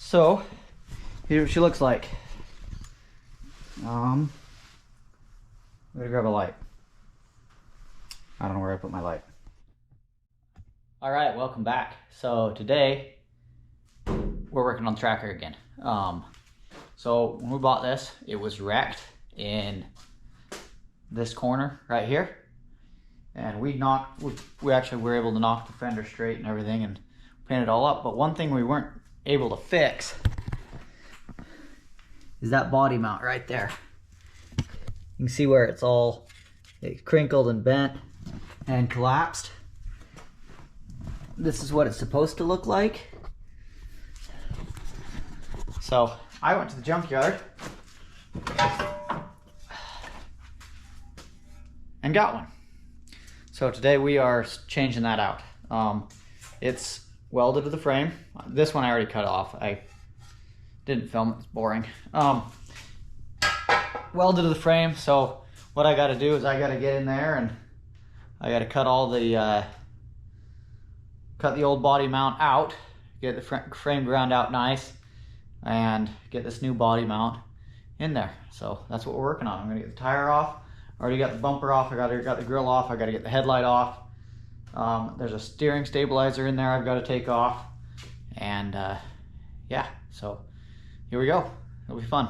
So here's what she looks like. I'm gonna grab a light. I don't know where I put my light. All right, welcome back. So today we're working on the tracker again. So when we bought this, it was wrecked in this corner right here, and we actually were able to knock the fender straight and everything and paint it all up. But one thing we weren't able to fix is that body mount right there. You can see where it's all crinkled and bent and collapsed. This is what it's supposed to look like. So I went to the junkyard and got one. So today we are changing that out. It's welded to the frame. This one I already cut off. I didn't film it, it's boring. Welded to the frame, so what I gotta do is I gotta get in there and I gotta cut all the, cut the old body mount out, get the frame ground out nice, and get this new body mount in there. So that's what we're working on. I'm gonna get the tire off. Already got the bumper off, got the grill off, I gotta get the headlight off. There's a steering stabilizer in there I've gotta take off. And yeah, so here we go. It'll be fun.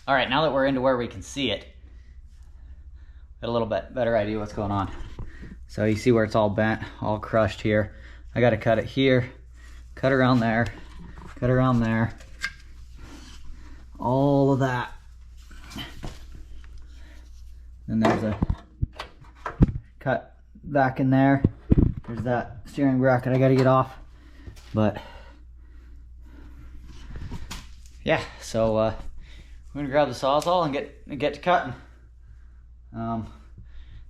All right, now that we're into where we can see it, got a little bit better idea what's going on. So you see where it's all bent, all crushed here. I gotta cut it here, cut around there, cut around there, all of that. Then there's a cut back in there. There's that steering bracket I gotta get off. But yeah, so we're gonna grab the Sawzall and get to cutting.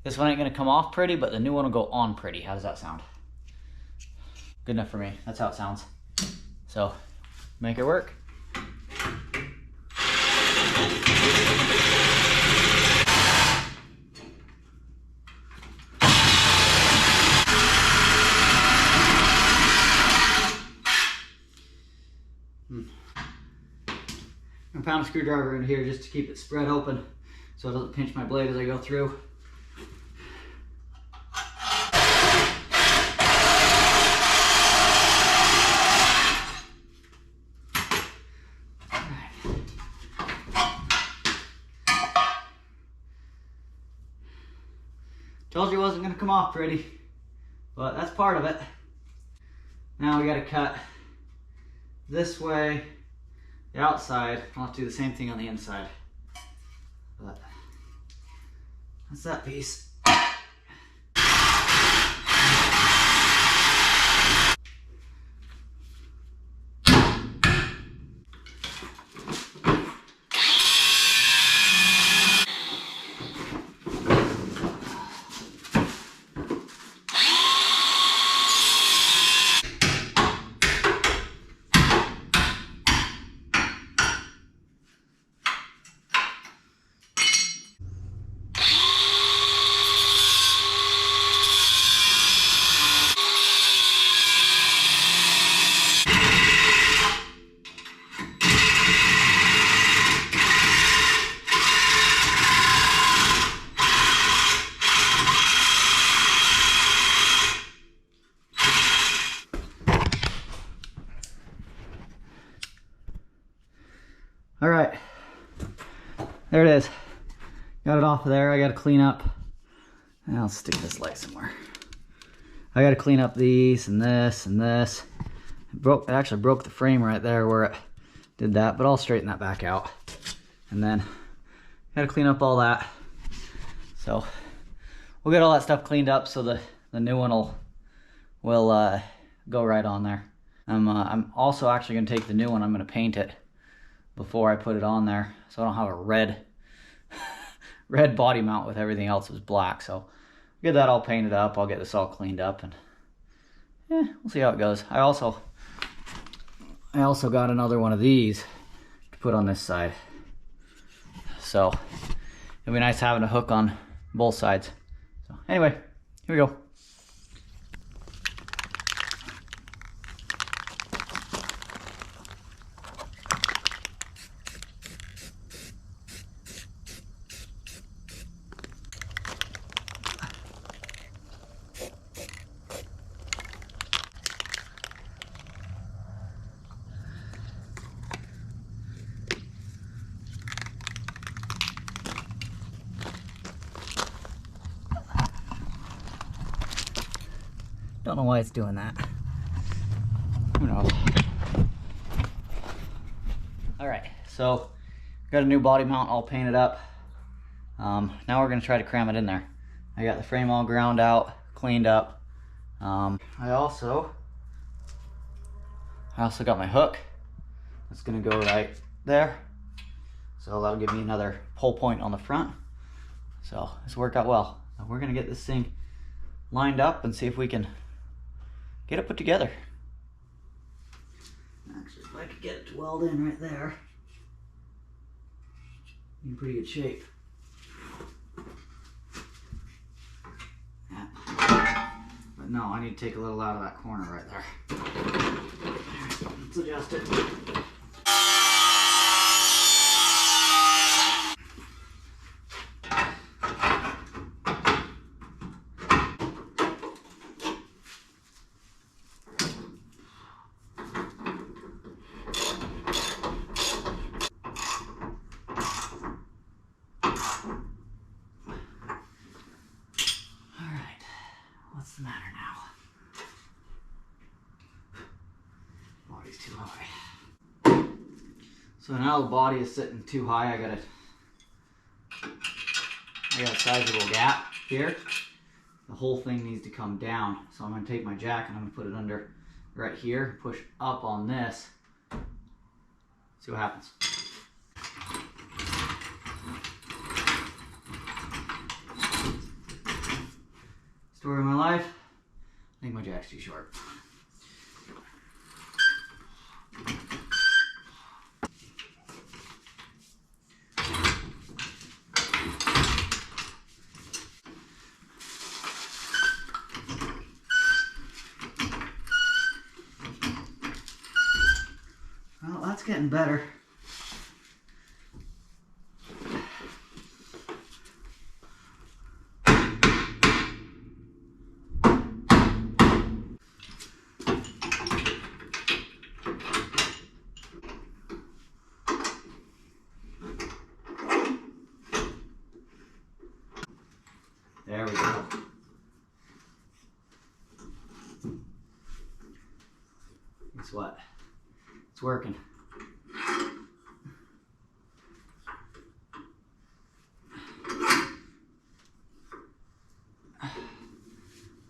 This one ain't gonna come off pretty, but the new one will go on pretty. How does that sound? Good enough for me. That's how it sounds. So, make it work. I found a screwdriver in here just to keep it spread open so it doesn't pinch my blade as I go through. Told you it wasn't going to come off pretty, but that's part of it. Now we got to cut this way, the outside. I'll have to do the same thing on the inside. But that's that piece. All right, there it is. Got it off of there. I got to clean up. I'll stick this light somewhere. I got to clean up these and this and this. It actually broke the frame right there where it did that, but I'll straighten that back out. And then got to clean up all that. So we'll get all that stuff cleaned up so the new one will go right on there. I'm also actually going to take the new one. I'm going to paint it before I put it on there, so I don't have a red body mount with everything else was black. So get that all painted up. I'll get this all cleaned up, and yeah, we'll see how it goes. I also got another one of these to put on this side. So it'll be nice having a hook on both sides. So anyway, here we go. Don't know why it's doing that. Who knows? Alright, so got a new body mount all painted up. Now we're going to try to cram it in there. I got the frame all ground out, cleaned up. I also got my hook. That's going to go right there. So that'll give me another pull point on the front. So this worked out well. Now we're going to get this thing lined up and see if we can get it put together. Actually, if I could get it to weld in right there, in pretty good shape. Yeah. But no, I need to take a little out of that corner right there. Let's adjust it. What's the matter now? Body's too high. So now the body is sitting too high. I got a sizable gap here. The whole thing needs to come down. So I'm going to take my jack and I'm going to put it under right here, push up on this. See what happens. Story of my life. I think my jack's too short. Well, that's getting better. There we go. Guess what? It's working.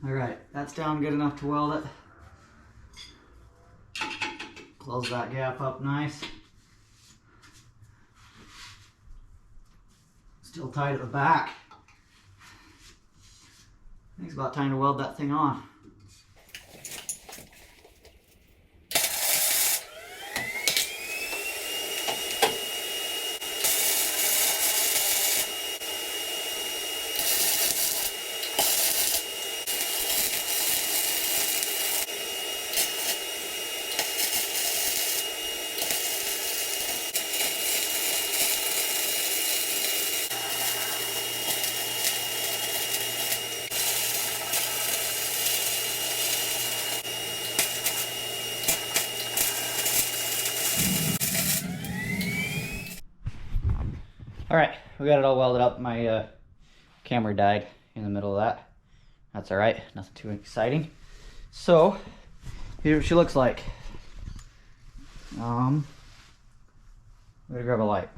Alright, that's down good enough to weld it. Close that gap up nice. Still tight at the back. I think it's about time to weld that thing on. Alright, we got it all welded up. My camera died in the middle of that. That's alright, nothing too exciting. So, here's what she looks like. I'm gonna grab a light.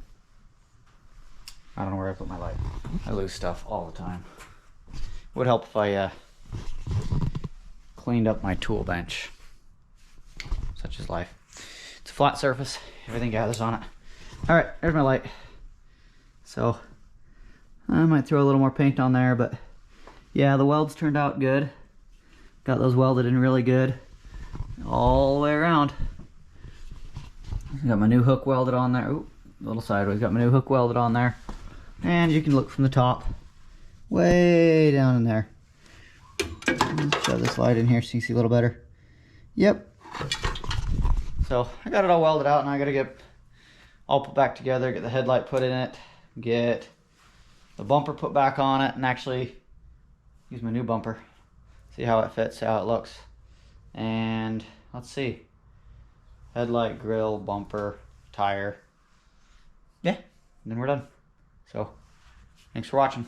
I don't know where I put my light. I lose stuff all the time. Would help if I cleaned up my tool bench. Such is life. It's a flat surface, everything gathers on it. Alright, there's my light. So I might throw a little more paint on there, but Yeah, the welds turned out good. Got those welded in really good all the way around. Got my new hook welded on there. Ooh, a little sideways. Got my new hook welded on there. And you can look from the top way down in there. Let's shove this light in here so you can see a little better. Yep. So I got it all welded out, and I gotta get all put back together, get the headlight put in it, get the bumper put back on it, and actually use my new bumper. See how it fits, see how it looks. And let's see. Headlight, grill, bumper, tire. Yeah, and then we're done. So, thanks for watching.